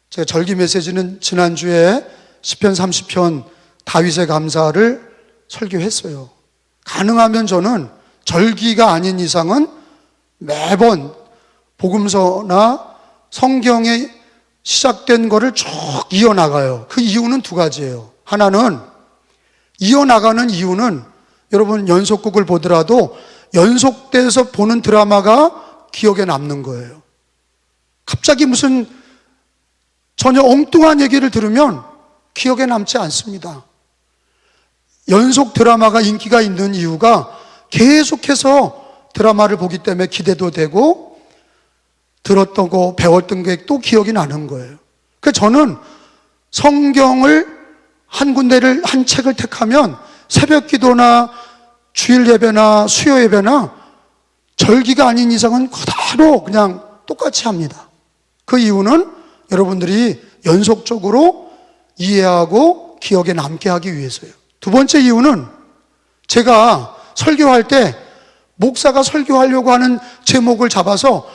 제가 절기 메시지는 지난주에 시편 30편 다윗의 감사를 설교했어요. 가능하면 저는 절기가 아닌 이상은 매번 복음서나 성경에 시작된 거를 쭉 이어나가요. 그 이유는 두 가지예요. 하나는 이어나가는 이유는 여러분 연속극을 보더라도 연속돼서 보는 드라마가 기억에 남는 거예요. 갑자기 무슨 전혀 엉뚱한 얘기를 들으면 기억에 남지 않습니다. 연속 드라마가 인기가 있는 이유가 계속해서 드라마를 보기 때문에 기대도 되고 들었던 거, 배웠던 게 또 기억이 나는 거예요. 그래서 저는 성경을 한 군데를, 한 책을 택하면 새벽 기도나 주일 예배나 수요 예배나 절기가 아닌 이상은 그대로 그냥 똑같이 합니다. 그 이유는 여러분들이 연속적으로 이해하고 기억에 남게 하기 위해서요. 두 번째 이유는 제가 설교할 때 목사가 설교하려고 하는 제목을 잡아서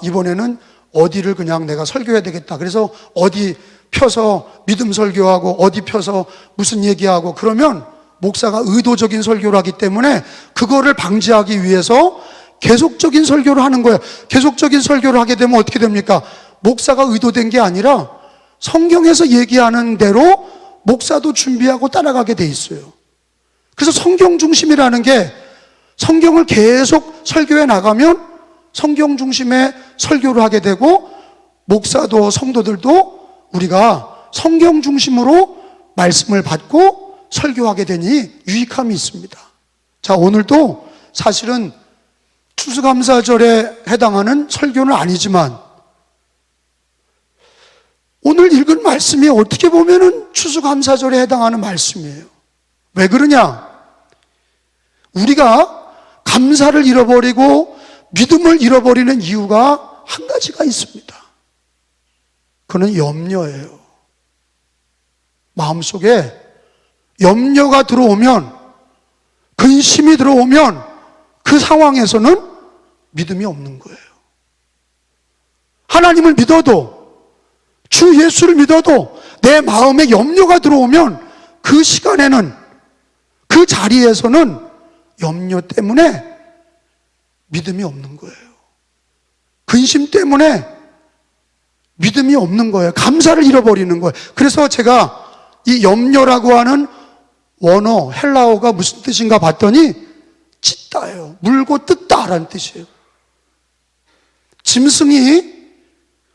이번에는 어디를 그냥 내가 설교해야 되겠다. 그래서 어디 펴서 믿음 설교하고 어디 펴서 무슨 얘기하고 그러면 목사가 의도적인 설교를 하기 때문에 그거를 방지하기 위해서 계속적인 설교를 하는 거예요. 계속적인 설교를 하게 되면 어떻게 됩니까? 목사가 의도된 게 아니라 성경에서 얘기하는 대로 목사도 준비하고 따라가게 돼 있어요. 그래서 성경 중심이라는 게 성경을 계속 설교해 나가면 성경 중심의 설교를 하게 되고 목사도 성도들도 우리가 성경 중심으로 말씀을 받고 설교하게 되니 유익함이 있습니다. 자, 오늘도 사실은 추수감사절에 해당하는 설교는 아니지만 오늘 읽은 말씀이 어떻게 보면은 추수감사절에 해당하는 말씀이에요. 왜 그러냐? 우리가 감사를 잃어버리고 믿음을 잃어버리는 이유가 한 가지가 있습니다. 그는 염려예요. 마음속에 염려가 들어오면, 근심이 들어오면 그 상황에서는 믿음이 없는 거예요. 하나님을 믿어도, 주 예수를 믿어도 내 마음에 염려가 들어오면 그 시간에는, 그 자리에서는 염려 때문에 믿음이 없는 거예요. 근심 때문에 믿음이 없는 거예요. 감사를 잃어버리는 거예요. 그래서 제가 이 염려라고 하는 원어, 헬라어가 무슨 뜻인가 봤더니 찢다예요. 물고 뜯다라는 뜻이에요. 짐승이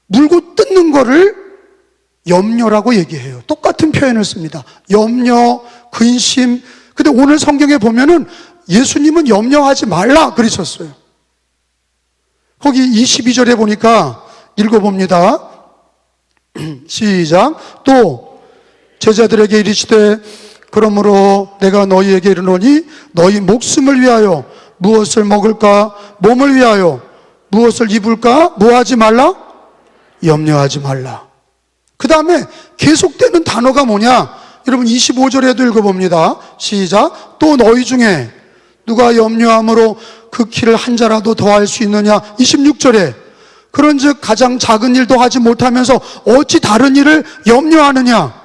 물고 뜯는 거를 염려라고 얘기해요. 똑같은 표현을 씁니다. 염려, 근심. 근데 오늘 성경에 보면은 예수님은 염려하지 말라 그러셨어요. 거기 22절에 보니까 읽어봅니다. 시작. 또 제자들에게 이르시되 그러므로 내가 너희에게 이르노니 너희 목숨을 위하여 무엇을 먹을까? 몸을 위하여 무엇을 입을까? 뭐 하지 말라? 염려하지 말라. 그 다음에 계속되는 단어가 뭐냐? 여러분 25절에도 읽어봅니다. 시작. 또 너희 중에 누가 염려함으로 그 키를 한 자라도 더할 수 있느냐? 26절에 그런즉 가장 작은 일도 하지 못하면서 어찌 다른 일을 염려하느냐?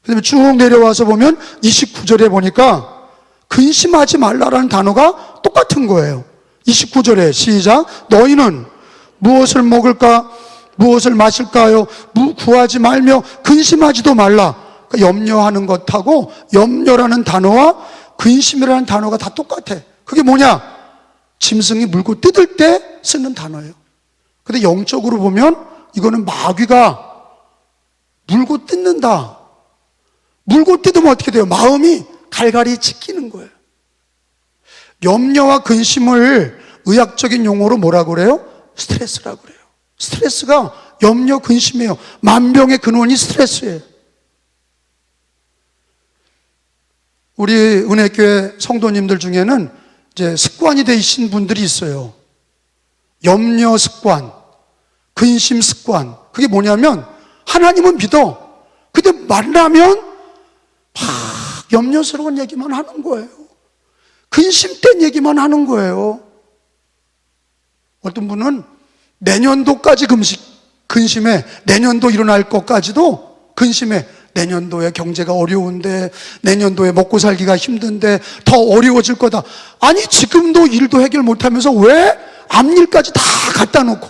그 다음에 쭉 내려와서 보면 29절에 보니까 근심하지 말라라는 단어가 똑같은 거예요. 29절에 시작. 너희는 무엇을 먹을까? 무엇을 마실까요? 구하지 말며 근심하지도 말라. 그러니까 염려하는 것하고 염려라는 단어와 근심이라는 단어가 다 똑같아. 그게 뭐냐? 짐승이 물고 뜯을 때 쓰는 단어예요. 근데 영적으로 보면 이거는 마귀가 물고 뜯는다. 물고 뜯으면 어떻게 돼요? 마음이 갈갈이 찢기는 거예요. 염려와 근심을 의학적인 용어로 뭐라고 그래요? 스트레스라고 그래요. 스트레스가 염려, 근심이에요. 만병의 근원이 스트레스예요. 우리 은혜교회 성도님들 중에는 이제 습관이 되신 분들이 있어요. 염려 습관, 근심 습관. 그게 뭐냐면 하나님은 믿어. 근데 만나면 막 염려스러운 얘기만 하는 거예요. 근심된 얘기만 하는 거예요. 어떤 분은 내년도까지 금식, 근심해. 내년도 일어날 것까지도 근심해. 내년도에 경제가 어려운데, 내년도에 먹고 살기가 힘든데 더 어려워질 거다. 아니, 지금도 일도 해결 못하면서 왜 앞일까지 다 갖다 놓고,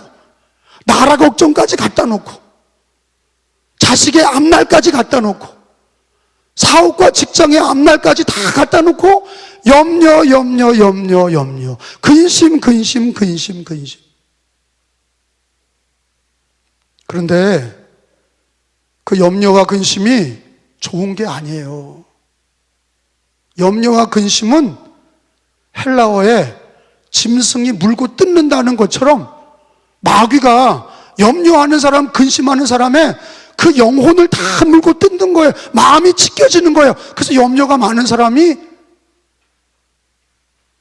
나라 걱정까지 갖다 놓고, 자식의 앞날까지 갖다 놓고, 사업과 직장의 앞날까지 다 갖다 놓고 염려, 근심. 그런데 그 염려와 근심이 좋은 게 아니에요. 염려와 근심은 헬라어에 짐승이 물고 뜯는다는 것처럼 마귀가 염려하는 사람, 근심하는 사람의 그 영혼을 다 물고 뜯는 거예요. 마음이 찢겨지는 거예요. 그래서 염려가 많은 사람이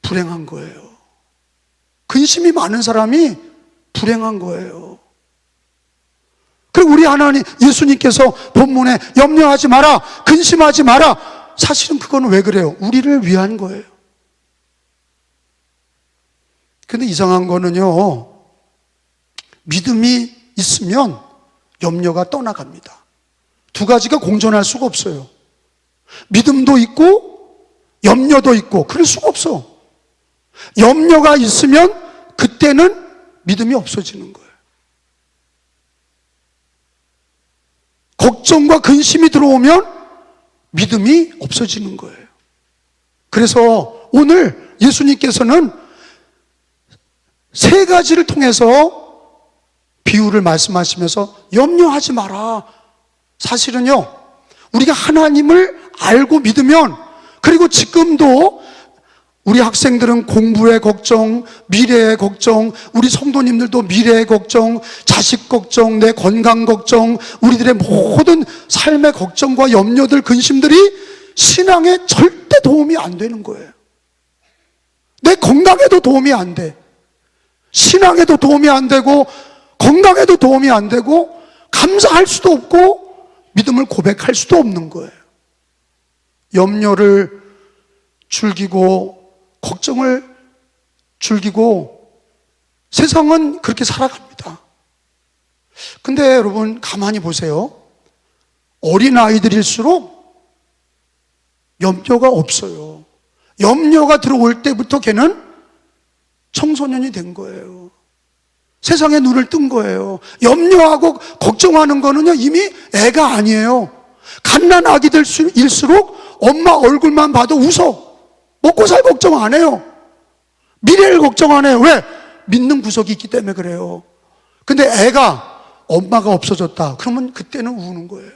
불행한 거예요. 근심이 많은 사람이 불행한 거예요. 그리고 우리 하나님, 예수님께서 본문에 염려하지 마라, 근심하지 마라. 사실은 그건 왜 그래요? 우리를 위한 거예요. 근데 이상한 거는요, 믿음이 있으면 염려가 떠나갑니다. 두 가지가 공존할 수가 없어요. 믿음도 있고 염려도 있고 그럴 수가 없어. 염려가 있으면 그때는 믿음이 없어지는 거예요. 걱정과 근심이 들어오면 믿음이 없어지는 거예요. 그래서 오늘 예수님께서는 세 가지를 통해서 비유를 말씀하시면서 염려하지 마라. 사실은요, 우리가 하나님을 알고 믿으면, 그리고 지금도 우리 학생들은 공부의 걱정, 미래의 걱정, 우리 성도님들도 미래의 걱정, 자식 걱정, 내 건강 걱정, 우리들의 모든 삶의 걱정과 염려들, 근심들이 신앙에 절대 도움이 안 되는 거예요. 내 건강에도 도움이 안 돼. 신앙에도 도움이 안 되고, 건강에도 도움이 안 되고, 감사할 수도 없고, 믿음을 고백할 수도 없는 거예요. 염려를 즐기고, 걱정을 즐기고, 세상은 그렇게 살아갑니다. 근데 여러분, 가만히 보세요. 어린아이들일수록 염려가 없어요. 염려가 들어올 때부터 걔는 청소년이 된 거예요. 세상에 눈을 뜬 거예요. 염려하고 걱정하는 거는요, 이미 애가 아니에요. 갓난 아기들일수록 엄마 얼굴만 봐도 웃어. 먹고 살 걱정 안 해요. 미래를 걱정 안 해요. 왜? 믿는 구석이 있기 때문에 그래요. 근데 애가 엄마가 없어졌다. 그러면 그때는 우는 거예요.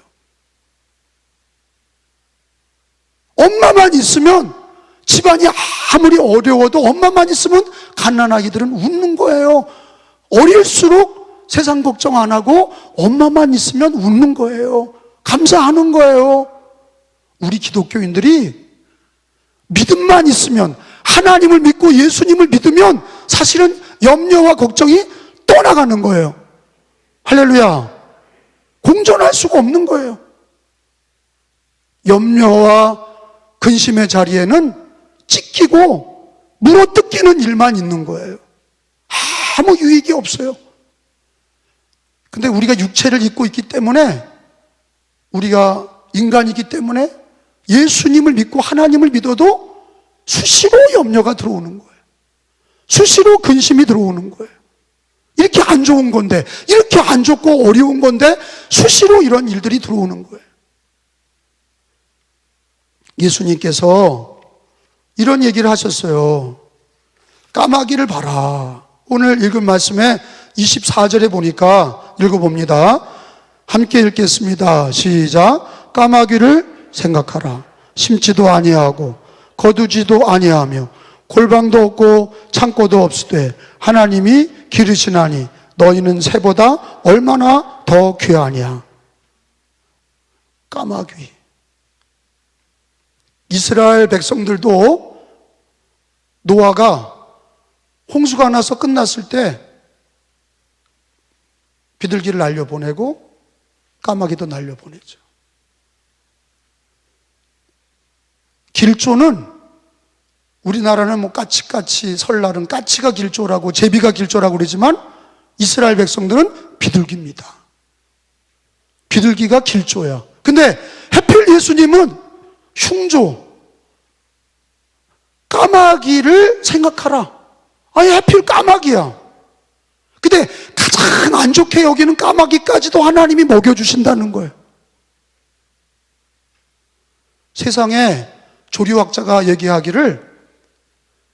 엄마만 있으면, 집안이 아무리 어려워도 엄마만 있으면 갓난아기들은 웃는 거예요. 어릴수록 세상 걱정 안 하고 엄마만 있으면 웃는 거예요. 감사하는 거예요. 우리 기독교인들이 믿음만 있으면, 하나님을 믿고 예수님을 믿으면 사실은 염려와 걱정이 떠나가는 거예요. 할렐루야. 공존할 수가 없는 거예요. 염려와 근심의 자리에는 찢기고 물어뜯기는 일만 있는 거예요. 아무 유익이 없어요. 근데 우리가 육체를 입고 있기 때문에, 우리가 인간이기 때문에 예수님을 믿고 하나님을 믿어도 수시로 염려가 들어오는 거예요. 수시로 근심이 들어오는 거예요. 이렇게 안 좋은 건데, 이렇게 안 좋고 어려운 건데 수시로 이런 일들이 들어오는 거예요. 예수님께서 이런 얘기를 하셨어요. 까마귀를 봐라. 오늘 읽은 말씀에 24절에 보니까 읽어봅니다. 함께 읽겠습니다. 시작. 까마귀를 생각하라. 심지도 아니하고 거두지도 아니하며 골방도 없고 창고도 없으되 하나님이 기르시나니 너희는 새보다 얼마나 더 귀하냐. 까마귀. 이스라엘 백성들도 노아가 홍수가 나서 끝났을 때 비둘기를 날려보내고 까마귀도 날려보내죠. 길조는, 우리나라는 뭐 까치까치, 설날은 까치가 길조라고, 제비가 길조라고 그러지만 이스라엘 백성들은 비둘기입니다. 비둘기가 길조야. 근데 하필 예수님은 흉조, 까마귀를 생각하라. 아니 하필 까마귀야. 근데 가장 안 좋게 여기는 까마귀까지도 하나님이 먹여주신다는 거예요. 세상에 조류학자가 얘기하기를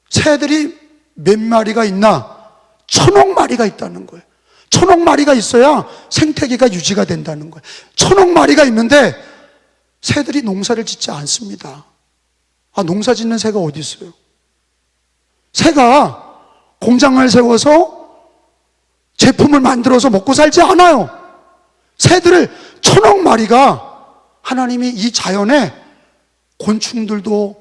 새들이 몇 마리가 있나? 1,000억 마리가 있다는 거예요. 1,000억 마리가 있어야 생태계가 유지가 된다는 거예요. 1,000억 마리가 있는데 새들이 농사를 짓지 않습니다. 아, 농사 짓는 새가 어디 있어요? 새가 공장을 세워서 제품을 만들어서 먹고 살지 않아요. 새들을 1,000억 마리가 하나님이 이 자연에 곤충들도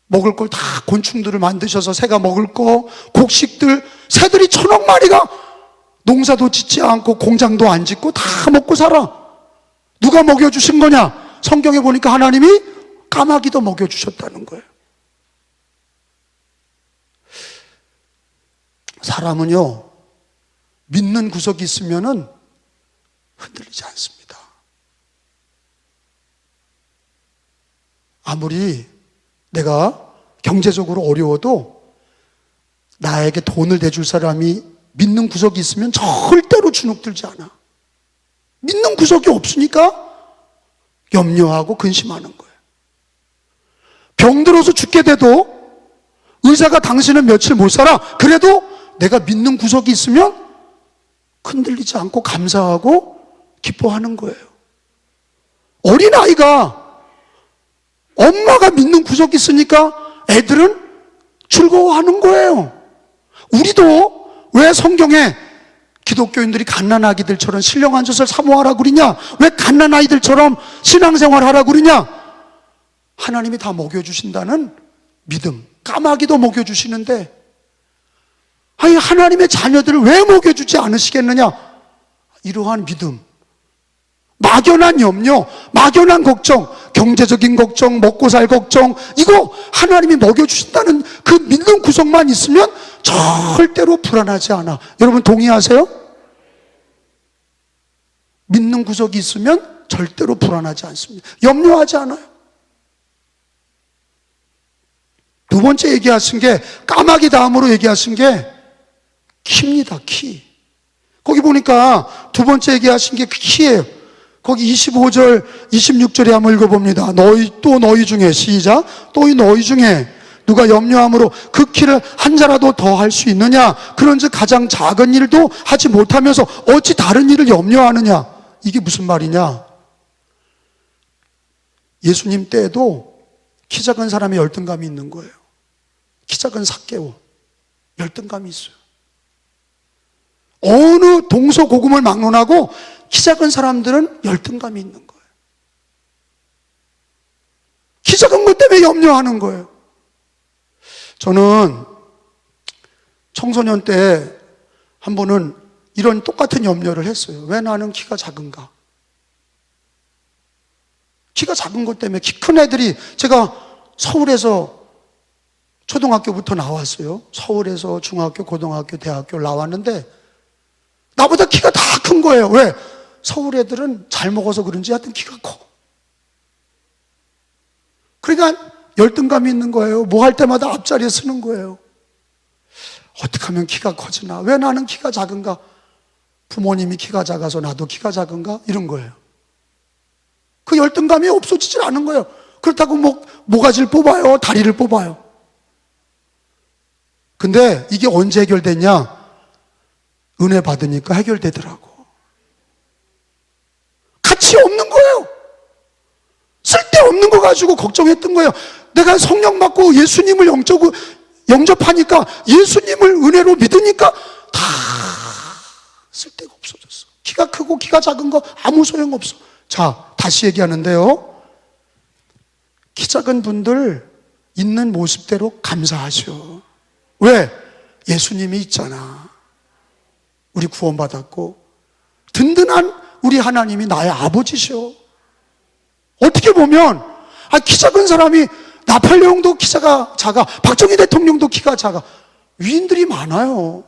먹을 걸 다 곤충들을 만드셔서 새가 먹을 거, 곡식들, 새들이 1,000억 마리가 농사도 짓지 않고 공장도 안 짓고 다 먹고 살아. 누가 먹여주신 거냐? 성경에 보니까 하나님이 까마귀도 먹여주셨다는 거예요. 사람은요, 믿는 구석이 있으면은 흔들리지 않습니다. 아무리 내가 경제적으로 어려워도 나에게 돈을 대줄 사람이 믿는 구석이 있으면 절대로 주눅들지 않아. 믿는 구석이 없으니까 염려하고 근심하는 거예요. 병들어서 죽게 돼도 의사가 당신은 며칠 못 살아. 그래도 내가 믿는 구석이 있으면 흔들리지 않고 감사하고 기뻐하는 거예요. 어린아이가 엄마가 믿는 구석이 있으니까 애들은 즐거워하는 거예요. 우리도 왜 성경에 기독교인들이 갓난아기들처럼 신령한 젖을 사모하라 그러냐? 왜 갓난아이들처럼 신앙생활 하라 그러냐? 하나님이 다 먹여주신다는 믿음. 까마귀도 먹여주시는데 아니 하나님의 자녀들을 왜 먹여주지 않으시겠느냐? 이러한 믿음, 막연한 염려, 막연한 걱정, 경제적인 걱정, 먹고 살 걱정, 이거 하나님이 먹여주신다는 그 믿는 구석만 있으면 절대로 불안하지 않아. 여러분 동의하세요? 믿는 구석이 있으면 절대로 불안하지 않습니다. 염려하지 않아요. 두 번째 얘기하신 게, 까마귀 다음으로 얘기하신 게 키입니다. 키. 거기 보니까 두 번째 얘기하신 게 키예요. 거기 25절, 26절에 한번 읽어봅니다. 너희 중에, 시작. 또 이 너희 중에 누가 염려함으로 그 키를 한 자라도 더 할 수 있느냐? 그런즉 가장 작은 일도 하지 못하면서 어찌 다른 일을 염려하느냐? 이게 무슨 말이냐? 예수님 때에도 키 작은 사람의 열등감이 있는 거예요. 키 작은 삭개오, 열등감이 있어요. 어느 동서고금을 막론하고 키 작은 사람들은 열등감이 있는 거예요. 키 작은 것 때문에 염려하는 거예요. 저는 청소년 때 한 번은 이런 똑같은 염려를 했어요. 왜 나는 키가 작은가? 키가 작은 것 때문에 키 큰 애들이, 제가 서울에서 초등학교부터 나왔어요. 서울에서 중학교, 고등학교, 대학교를 나왔는데 나보다 키가 다 큰 거예요. 왜? 서울 애들은 잘 먹어서 그런지 하여튼 키가 커. 그러니까 열등감이 있는 거예요. 뭐 할 때마다 앞자리에 서는 거예요. 어떻게 하면 키가 커지나? 왜 나는 키가 작은가? 부모님이 키가 작아서 나도 키가 작은가? 이런 거예요. 그 열등감이 없어지질 않은 거예요. 그렇다고 모가지를 뽑아요? 다리를 뽑아요? 근데 이게 언제 해결됐냐? 은혜 받으니까 해결되더라고. 가치 없는 거예요. 쓸데없는 거 가지고 걱정했던 거예요. 내가 성령 받고 예수님을 영접하니까, 예수님을 은혜로 믿으니까 다 쓸데가 없어졌어. 키가 크고 키가 작은 거 아무 소용없어. 자, 다시 얘기하는데요, 키 작은 분들 있는 모습대로 감사하셔. 왜? 예수님이 있잖아. 우리 구원받았고 든든한 우리 하나님이 나의 아버지셔. 어떻게 보면 키 작은 사람이, 나팔레옹도 키가 작아, 박정희 대통령도 키가 작아. 위인들이 많아요.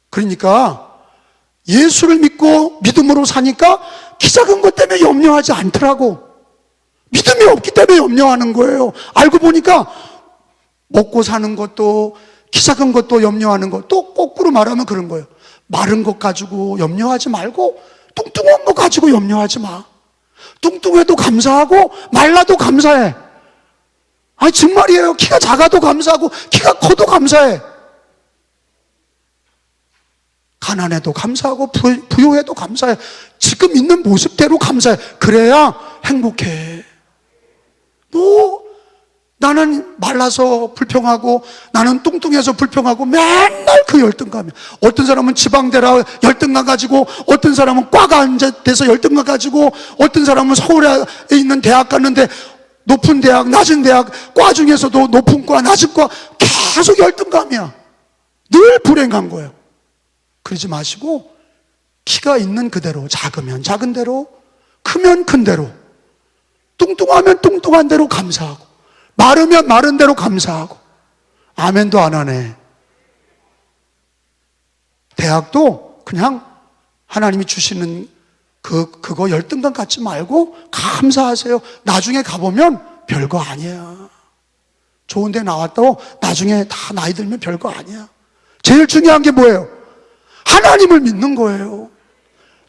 그러니까 예수를 믿고 믿음으로 사니까 키 작은 것 때문에 염려하지 않더라고. 믿음이 없기 때문에 염려하는 거예요. 알고 보니까 먹고 사는 것도 키 작은 것도 염려하는 것, 또 거꾸로 말하면 그런 거예요. 마른 것 가지고 염려하지 말고 뚱뚱한 것 가지고 염려하지 마. 뚱뚱해도 감사하고 말라도 감사해. 아니 정말이에요. 키가 작아도 감사하고 키가 커도 감사해. 가난해도 감사하고 부유해도 감사해. 지금 있는 모습대로 감사해. 그래야 행복해. 나는 말라서 불평하고 나는 뚱뚱해서 불평하고 맨날 그 열등감이야. 어떤 사람은 지방대라 열등감 가지고, 어떤 사람은 과가 돼서 열등감 가지고, 어떤 사람은 서울에 있는 대학 갔는데 높은 대학, 낮은 대학, 과 중에서도 높은 과, 낮은 과, 계속 열등감이야. 늘 불행한 거예요. 그러지 마시고 키가 있는 그대로, 작으면 작은 대로, 크면 큰 대로, 뚱뚱하면 뚱뚱한 대로 감사하고, 마르면 마른 대로 감사하고. 아멘도 안 하네. 대학도 그냥 하나님이 주시는 그거 열등감 갖지 말고 감사하세요. 나중에 가보면 별거 아니야. 좋은 데 나왔다고 나중에 다 나이 들면 별거 아니야. 제일 중요한 게 뭐예요? 하나님을 믿는 거예요.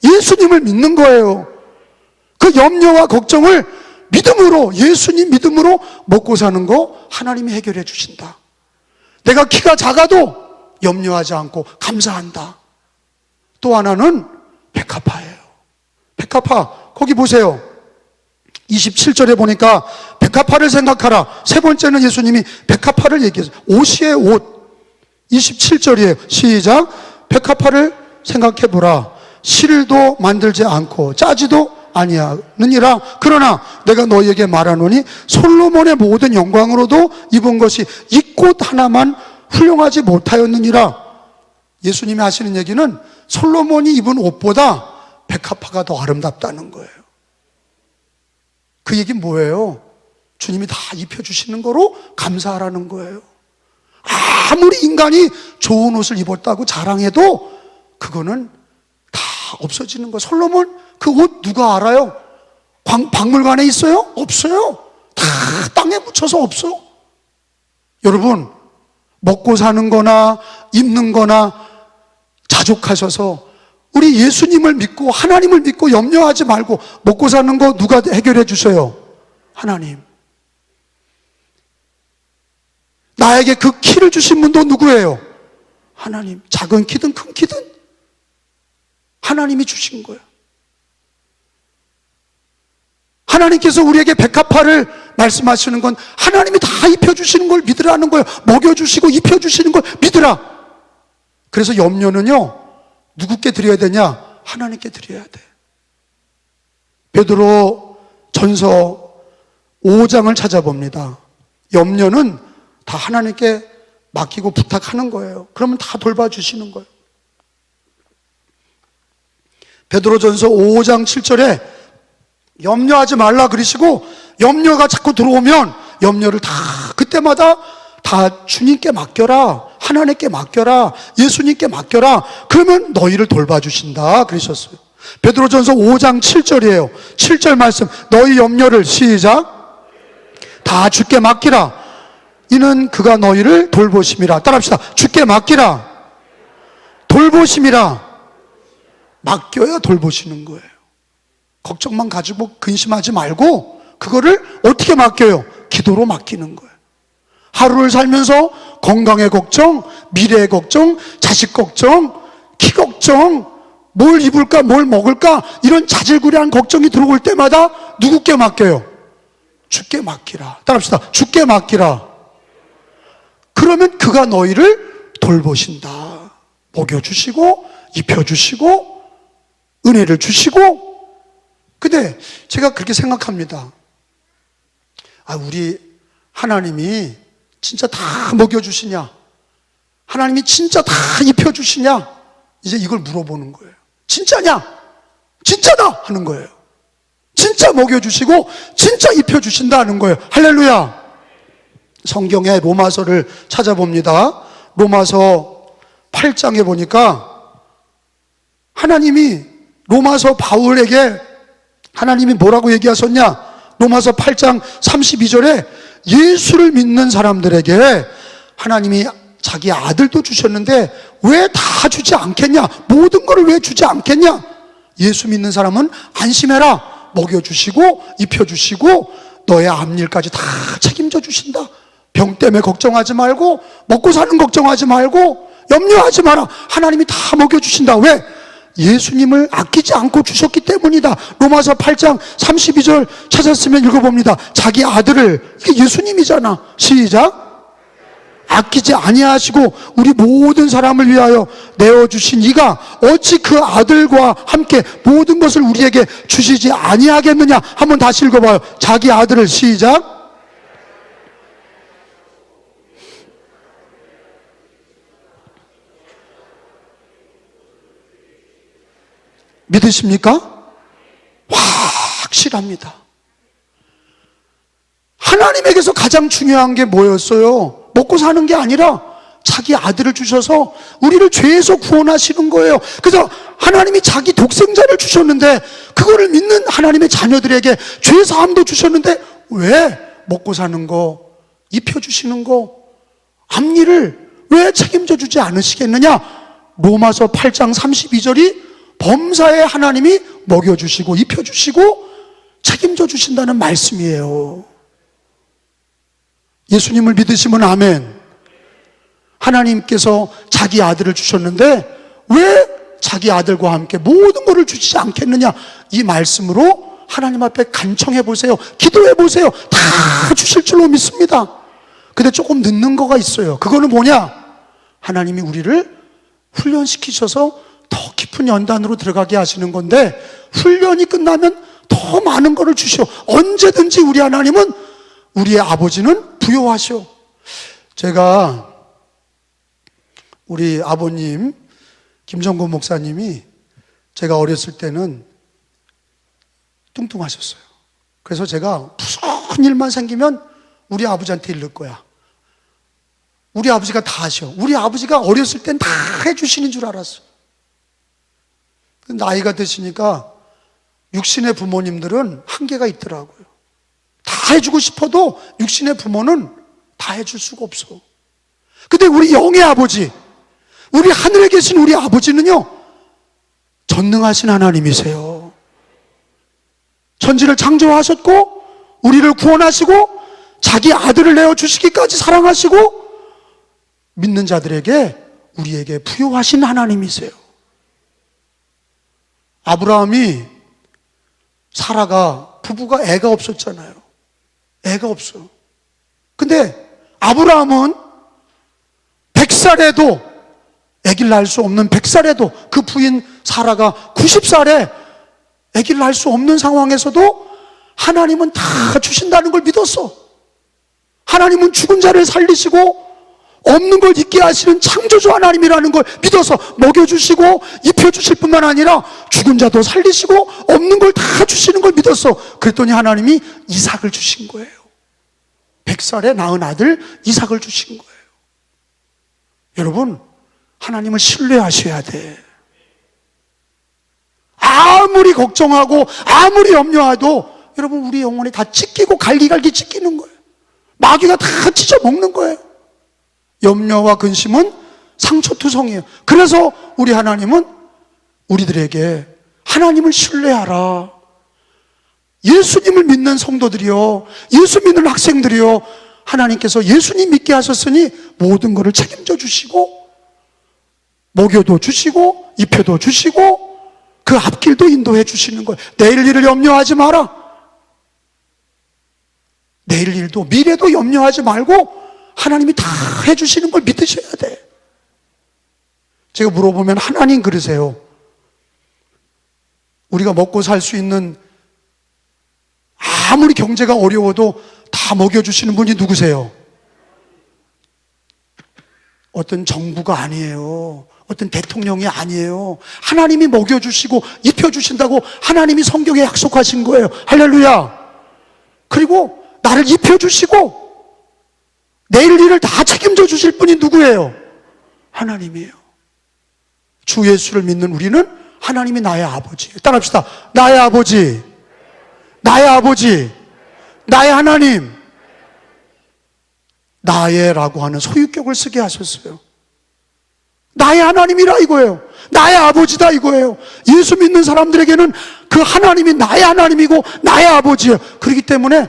예수님을 믿는 거예요. 그 염려와 걱정을 믿음으로, 예수님 믿음으로 먹고 사는 거 하나님이 해결해 주신다. 내가 키가 작아도 염려하지 않고 감사한다. 또 하나는 백합화예요. 백합화, 거기 보세요. 27절에 보니까 백합화를 생각하라. 세 번째는 예수님이 백합화를 얘기했어요. 옷이에요, 옷. 27절이에요. 시작. 백합화를 생각해보라. 실도 만들지 않고 짜지도 아니하느니라. 그러나 내가 너희에게 말하노니 솔로몬의 모든 영광으로도 입은 것이 이 꽃 하나만 훌륭하지 못하였느니라. 예수님이 하시는 얘기는 솔로몬이 입은 옷보다 백합화가 더 아름답다는 거예요. 그 얘기는 뭐예요? 주님이 다 입혀주시는 거로 감사하라는 거예요. 아무리 인간이 좋은 옷을 입었다고 자랑해도 그거는 다 없어지는 거예요. 솔로몬 그 옷 누가 알아요? 박물관에 있어요? 없어요. 다 땅에 묻혀서 없어. 여러분, 먹고 사는 거나 입는 거나 자족하셔서 우리 예수님을 믿고 하나님을 믿고 염려하지 말고 먹고 사는 거 누가 해결해 주세요? 하나님. 나에게 그 키를 주신 분도 누구예요? 하나님. 작은 키든 큰 키든 하나님이 주신 거예요. 하나님께서 우리에게 백합화를 말씀하시는 건 하나님이 다 입혀주시는 걸 믿으라는 거예요. 먹여주시고 입혀주시는 걸 믿으라. 그래서 염려는요, 누구께 드려야 되냐? 하나님께 드려야 돼. 베드로 전서 5장을 찾아봅니다. 염려는 다 하나님께 맡기고 부탁하는 거예요. 그러면 다 돌봐주시는 거예요. 베드로 전서 5장 7절에 염려하지 말라 그러시고, 염려가 자꾸 들어오면 염려를 다 그때마다 다 주님께 맡겨라, 하나님께 맡겨라, 예수님께 맡겨라. 그러면 너희를 돌봐주신다 그러셨어요. 베드로전서 5장 7절이에요. 7절 말씀. 너희 염려를 시작. 다 주께 맡기라. 이는 그가 너희를 돌보심이라. 따라합시다. 주께 맡기라. 돌보심이라. 맡겨야 돌보시는 거예요. 걱정만 가지고 근심하지 말고 그거를 어떻게 맡겨요? 기도로 맡기는 거예요. 하루를 살면서 건강의 걱정, 미래의 걱정, 자식 걱정, 키 걱정, 뭘 입을까, 뭘 먹을까, 이런 자질구레한 걱정이 들어올 때마다 누구께 맡겨요? 주께 맡기라. 따라합시다. 주께 맡기라. 그러면 그가 너희를 돌보신다. 먹여주시고 입혀주시고 은혜를 주시고. 근데 제가 그렇게 생각합니다. 우리 하나님이 진짜 다 먹여주시냐? 하나님이 진짜 다 입혀주시냐? 이제 이걸 물어보는 거예요. 진짜냐? 진짜다! 하는 거예요. 진짜 먹여주시고 진짜 입혀주신다는 거예요. 할렐루야. 성경의 로마서를 찾아봅니다. 로마서 8장에 보니까 하나님이 로마서 바울에게 하나님이 뭐라고 얘기하셨냐? 로마서 8장 32절에 예수를 믿는 사람들에게 하나님이 자기 아들도 주셨는데 왜 다 주지 않겠냐? 모든 것을 왜 주지 않겠냐? 예수 믿는 사람은 안심해라. 먹여주시고 입혀주시고 너의 앞일까지 다 책임져 주신다. 병 때문에 걱정하지 말고 먹고 사는 걱정하지 말고 염려하지 마라. 하나님이 다 먹여주신다. 왜? 예수님을 아끼지 않고 주셨기 때문이다. 로마서 8장 32절 찾았으면 읽어봅니다. 자기 아들을, 이게 예수님이잖아. 시작. 아끼지 아니하시고 우리 모든 사람을 위하여 내어주신 이가 어찌 그 아들과 함께 모든 것을 우리에게 주시지 아니하겠느냐. 한번 다시 읽어봐요. 자기 아들을. 시작. 믿으십니까? 확실합니다. 하나님에게서 가장 중요한 게 뭐였어요? 먹고 사는 게 아니라 자기 아들을 주셔서 우리를 죄에서 구원하시는 거예요. 그래서 하나님이 자기 독생자를 주셨는데 그거를 믿는 하나님의 자녀들에게 죄 사함도 주셨는데 왜 먹고 사는 거, 입혀주시는 거, 앞일을 왜 책임져 주지 않으시겠느냐? 로마서 8장 32절이 범사에 하나님이 먹여주시고 입혀주시고 책임져 주신다는 말씀이에요. 예수님을 믿으시면 아멘. 하나님께서 자기 아들을 주셨는데 왜 자기 아들과 함께 모든 것을 주시지 않겠느냐? 이 말씀으로 하나님 앞에 간청해 보세요. 기도해 보세요. 다 주실 줄로 믿습니다. 근데 조금 늦는 거가 있어요. 그거는 뭐냐? 하나님이 우리를 훈련시키셔서 더 깊은 연단으로 들어가게 하시는 건데 훈련이 끝나면 더 많은 것을 주시오. 언제든지 우리 하나님은, 우리의 아버지는 부요하시오. 제가 우리 아버님 김정근 목사님이 제가 어렸을 때는 뚱뚱하셨어요. 그래서 제가 무슨 일만 생기면 우리 아버지한테 일를 거야. 우리 아버지가 다 하셔. 우리 아버지가 어렸을 땐 다 해주시는 줄 알았어. 나이가 드시니까 육신의 부모님들은 한계가 있더라고요. 다 해주고 싶어도 육신의 부모는 다 해줄 수가 없어. 근데 우리 영의 아버지, 우리 하늘에 계신 우리 아버지는요, 전능하신 하나님이세요. 천지를 창조하셨고 우리를 구원하시고 자기 아들을 내어주시기까지 사랑하시고 믿는 자들에게, 우리에게 부요하신 하나님이세요. 아브라함이, 사라가, 부부가 애가 없었잖아요. 애가 없어. 근데 아브라함은 100살에도 아기를 낳을 수 없는, 100살에도 그 부인 사라가 90살에 아기를 낳을 수 없는 상황에서도 하나님은 다 주신다는 걸 믿었어. 하나님은 죽은 자를 살리시고 없는 걸 있게 하시는 창조주 하나님이라는 걸 믿어서 먹여주시고 입혀주실 뿐만 아니라 죽은 자도 살리시고 없는 걸 다 주시는 걸 믿었어. 그랬더니 하나님이 이삭을 주신 거예요. 100살에 낳은 아들 이삭을 주신 거예요. 여러분, 하나님을 신뢰하셔야 돼. 아무리 걱정하고 아무리 염려해도 여러분, 우리 영혼이 다 찢기고 갈기갈기 찢기는 거예요. 마귀가 다 찢어 먹는 거예요. 염려와 근심은 상처투성이에요. 그래서 우리 하나님은 우리들에게 하나님을 신뢰하라. 예수님을 믿는 성도들이요, 예수 믿는 학생들이요, 하나님께서 예수님 믿게 하셨으니 모든 것을 책임져 주시고 먹여도 주시고 입혀도 주시고 그 앞길도 인도해 주시는 거예요. 내일 일을 염려하지 마라. 내일 일도 미래도 염려하지 말고 하나님이 다 해주시는 걸 믿으셔야 돼. 제가 물어보면 하나님 그러세요. 우리가 먹고 살 수 있는, 아무리 경제가 어려워도 다 먹여주시는 분이 누구세요? 어떤 정부가 아니에요. 어떤 대통령이 아니에요. 하나님이 먹여주시고 입혀주신다고 하나님이 성경에 약속하신 거예요. 할렐루야. 그리고 나를 입혀주시고 내일 일을 다 책임져 주실 분이 누구예요? 하나님이에요. 주 예수를 믿는 우리는 하나님이 나의 아버지. 따라합시다. 나의 아버지, 나의 아버지, 나의 하나님. 나의라고 하는 소유격을 쓰게 하셨어요. 나의 하나님이라 이거예요. 나의 아버지다 이거예요. 예수 믿는 사람들에게는 그 하나님이 나의 하나님이고 나의 아버지예요. 그렇기 때문에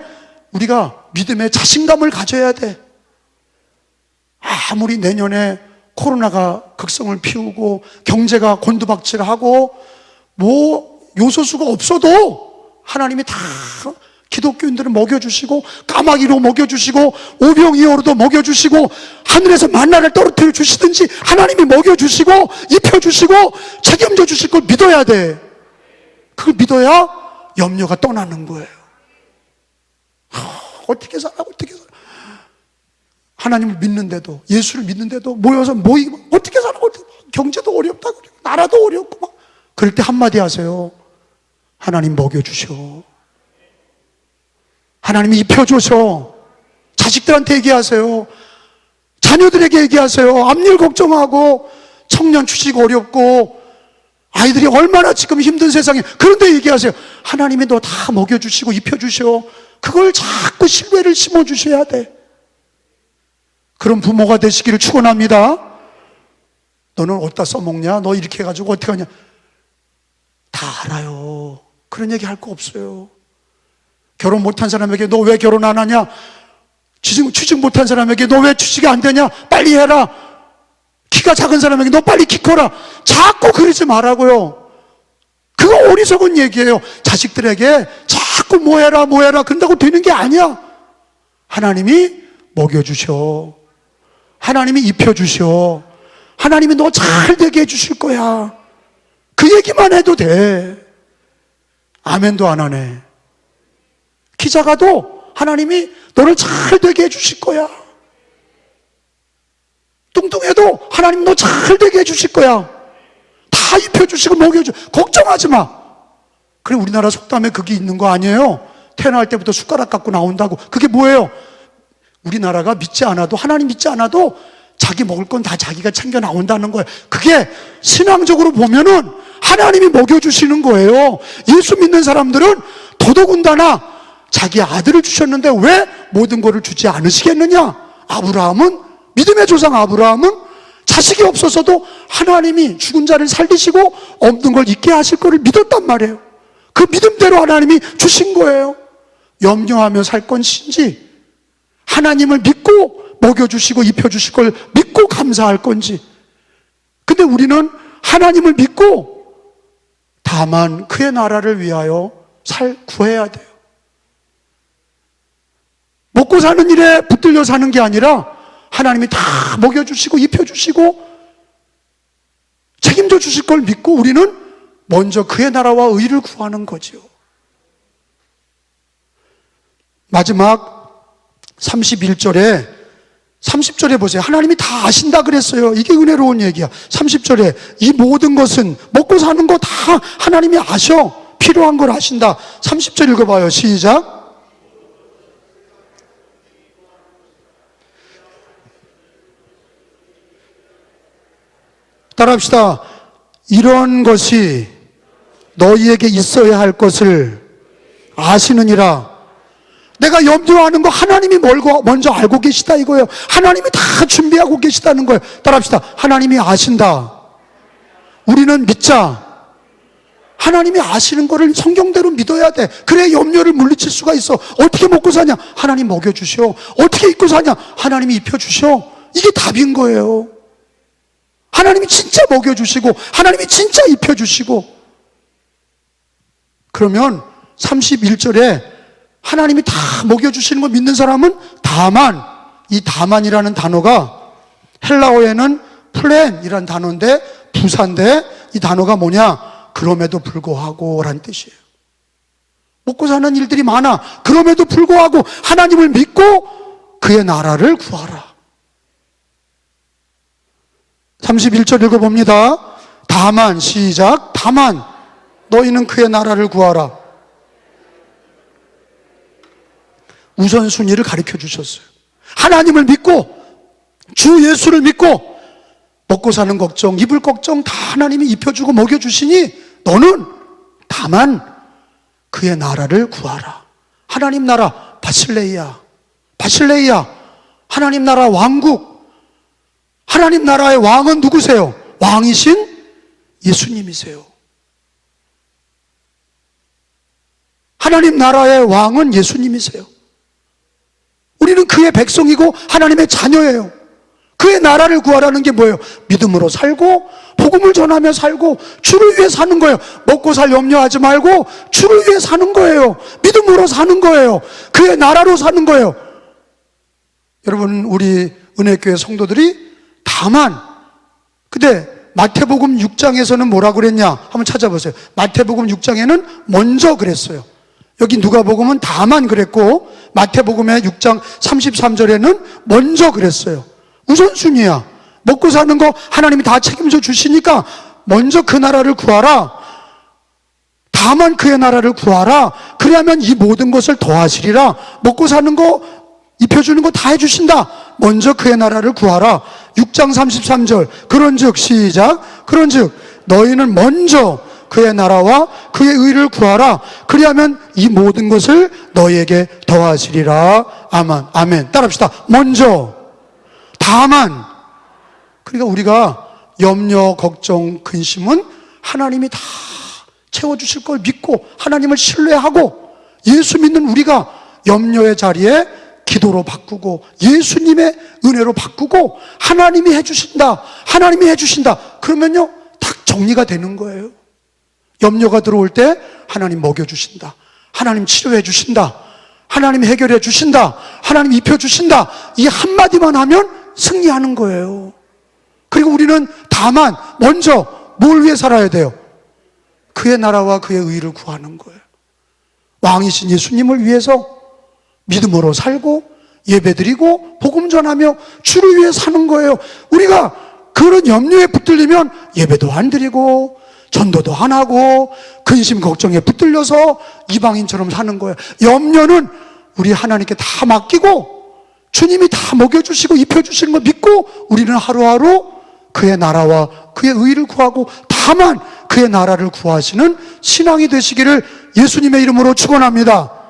우리가 믿음의 자신감을 가져야 돼. 아무리 내년에 코로나가 극성을 피우고 경제가 곤두박질하고 뭐 요소수가 없어도 하나님이 다 기독교인들을 먹여주시고 까마귀로 먹여주시고 오병이어로도 먹여주시고 하늘에서 만나를 떨어뜨려 주시든지 하나님이 먹여주시고 입혀주시고 책임져 주실 걸 믿어야 돼. 그걸 믿어야 염려가 떠나는 거예요. 어떻게 살아, 어떻게 살아. 하나님을 믿는데도, 예수를 믿는데도 모여서 모이고 어떻게 살아, 어떻게. 경제도 어렵다 그래요. 나라도 어렵고 막. 그럴 때 한마디 하세요. 하나님 먹여주셔. 하나님이 입혀주셔. 자식들한테 얘기하세요. 자녀들에게 얘기하세요. 앞일 걱정하고 청년 취직 어렵고 아이들이 얼마나 지금 힘든 세상에. 그런데 얘기하세요. 하나님이 너 다 먹여주시고 입혀주셔. 그걸 자꾸 신뢰를 심어주셔야 돼. 그런 부모가 되시기를 축원합니다. 너는 어디다 써먹냐? 너 이렇게 해가지고 어떻게 하냐? 다 알아요. 그런 얘기 할 거 없어요. 결혼 못한 사람에게 너 왜 결혼 안 하냐? 취직 못한 사람에게 너 왜 취직이 안 되냐? 빨리 해라. 키가 작은 사람에게 너 빨리 키 커라. 자꾸 그러지 말라고요. 그거 어리석은 얘기예요. 자식들에게 자꾸 뭐 해라 그런다고 되는 게 아니야. 하나님이 먹여주셔. 하나님이 입혀주셔. 하나님이 너 잘 되게 해주실 거야. 그 얘기만 해도 돼. 아멘도 안 하네. 키 작아도 하나님이 너를 잘 되게 해주실 거야. 뚱뚱해도 하나님 너 잘 되게 해주실 거야. 다 입혀주시고 먹여줘. 걱정하지 마. 그래, 우리나라 속담에 그게 있는 거 아니에요? 태어날 때부터 숟가락 갖고 나온다고. 그게 뭐예요? 우리나라가 믿지 않아도, 하나님 믿지 않아도 자기 먹을 건 다 자기가 챙겨 나온다는 거예요. 그게 신앙적으로 보면은 하나님이 먹여주시는 거예요. 예수 믿는 사람들은 더더군다나 자기 아들을 주셨는데 왜 모든 것을 주지 않으시겠느냐? 아브라함은, 믿음의 조상 아브라함은 자식이 없어서도 하나님이 죽은 자를 살리시고 없는 걸 있게 하실 거를 믿었단 말이에요. 그 믿음대로 하나님이 주신 거예요. 염려하며 살 것인지, 하나님을 믿고 먹여주시고 입혀주실 걸 믿고 감사할 건지. 근데 우리는 하나님을 믿고 다만 그의 나라를 위하여 구해야 돼요. 먹고 사는 일에 붙들려 사는 게 아니라 하나님이 다 먹여주시고 입혀주시고 책임져 주실 걸 믿고 우리는 먼저 그의 나라와 의를 구하는 거죠. 마지막 30절에 보세요. 하나님이 다 아신다 그랬어요. 이게 은혜로운 얘기야. 30절에 이 모든 것은, 먹고 사는 거 다 하나님이 아셔. 필요한 걸 아신다. 30절 읽어봐요. 시작. 따라합시다. 이런 것이 너희에게 있어야 할 것을 아시느니라. 내가 염려하는 거 하나님이 먼저 알고 계시다 이거예요. 하나님이 다 준비하고 계시다는 거예요. 따라합시다. 하나님이 아신다. 우리는 믿자. 하나님이 아시는 거를 성경대로 믿어야 돼. 그래야 염려를 물리칠 수가 있어. 어떻게 먹고 사냐? 하나님 먹여주셔. 어떻게 입고 사냐? 하나님이 입혀주셔. 이게 답인 거예요. 하나님이 진짜 먹여주시고 하나님이 진짜 입혀주시고. 그러면 31절에 하나님이 다 먹여주시는 거 믿는 사람은 다만, 이 다만이라는 단어가 헬라어에는 플랜이라는 단어인데 부사인데 이 단어가 뭐냐? 그럼에도 불구하고 라는 뜻이에요. 먹고 사는 일들이 많아. 그럼에도 불구하고 하나님을 믿고 그의 나라를 구하라. 31절 읽어봅니다. 다만, 시작. 다만 너희는 그의 나라를 구하라. 우선순위를 가르쳐 주셨어요. 하나님을 믿고 주 예수를 믿고 먹고 사는 걱정, 입을 걱정 다 하나님이 입혀주고 먹여주시니 너는 다만 그의 나라를 구하라. 하나님 나라 바실레이야, 하나님 나라 왕국. 하나님 나라의 왕은 누구세요? 왕이신 예수님이세요. 하나님 나라의 왕은 예수님이세요. 우리는 그의 백성이고 하나님의 자녀예요. 그의 나라를 구하라는 게 뭐예요? 믿음으로 살고 복음을 전하며 살고 주를 위해 사는 거예요. 먹고 살 염려하지 말고 주를 위해 사는 거예요. 믿음으로 사는 거예요. 그의 나라로 사는 거예요. 여러분, 우리 은혜교회 성도들이 다만, 근데 마태복음 6장에서는 뭐라고 그랬냐? 한번 찾아보세요. 마태복음 6장에는 먼저 그랬어요. 여기 누가복음은 다만 그랬고, 마태복음의 6장 33절에는 먼저 그랬어요. 우선순위야. 먹고 사는 거 하나님이 다 책임져 주시니까 먼저 그 나라를 구하라. 다만 그의 나라를 구하라. 그래야면 이 모든 것을 더하시리라. 먹고 사는 거, 입혀주는 거 다 해주신다. 먼저 그의 나라를 구하라. 6장 33절. 그런즉, 시작. 그런즉 너희는 먼저 그의 나라와 그의 의를 구하라. 그리하면 이 모든 것을 너희에게 더하시리라. 아멘. 따라합시다. 먼저, 다만. 그러니까 우리가 염려, 걱정, 근심은 하나님이 다 채워주실 걸 믿고 하나님을 신뢰하고, 예수 믿는 우리가 염려의 자리에 기도로 바꾸고 예수님의 은혜로 바꾸고 하나님이 해주신다, 그러면요 딱 정리가 되는 거예요. 염려가 들어올 때 하나님 먹여주신다, 하나님 치료해 주신다, 하나님 해결해 주신다, 하나님 입혀주신다, 이 한마디만 하면 승리하는 거예요. 그리고 우리는 다만 먼저 뭘 위해 살아야 돼요? 그의 나라와 그의 의를 구하는 거예요. 왕이신 예수님을 위해서 믿음으로 살고 예배드리고 복음 전하며 주를 위해 사는 거예요. 우리가 그런 염려에 붙들리면 예배도 안 드리고 전도도 안 하고 근심 걱정에 붙들려서 이방인처럼 사는 거예요. 염려는 우리 하나님께 다 맡기고 주님이 다 먹여주시고 입혀주시는 걸 믿고 우리는 하루하루 그의 나라와 그의 의를 구하고 다만 그의 나라를 구하시는 신앙이 되시기를 예수님의 이름으로 축원합니다.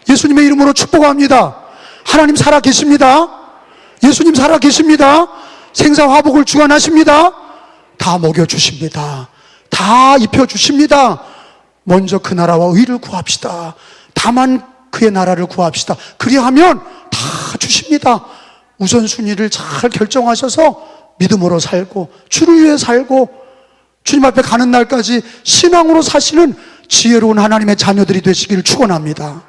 예수님의 이름으로 축복합니다. 하나님 살아계십니다. 예수님 살아계십니다. 생사화복을 주관하십니다. 다 먹여주십니다. 다 입혀주십니다. 먼저 그 나라와 의를 구합시다. 다만 그의 나라를 구합시다. 그리하면 다 주십니다. 우선순위를 잘 결정하셔서 믿음으로 살고 주를 위해 살고 주님 앞에 가는 날까지 신앙으로 사시는 지혜로운 하나님의 자녀들이 되시기를 축원합니다.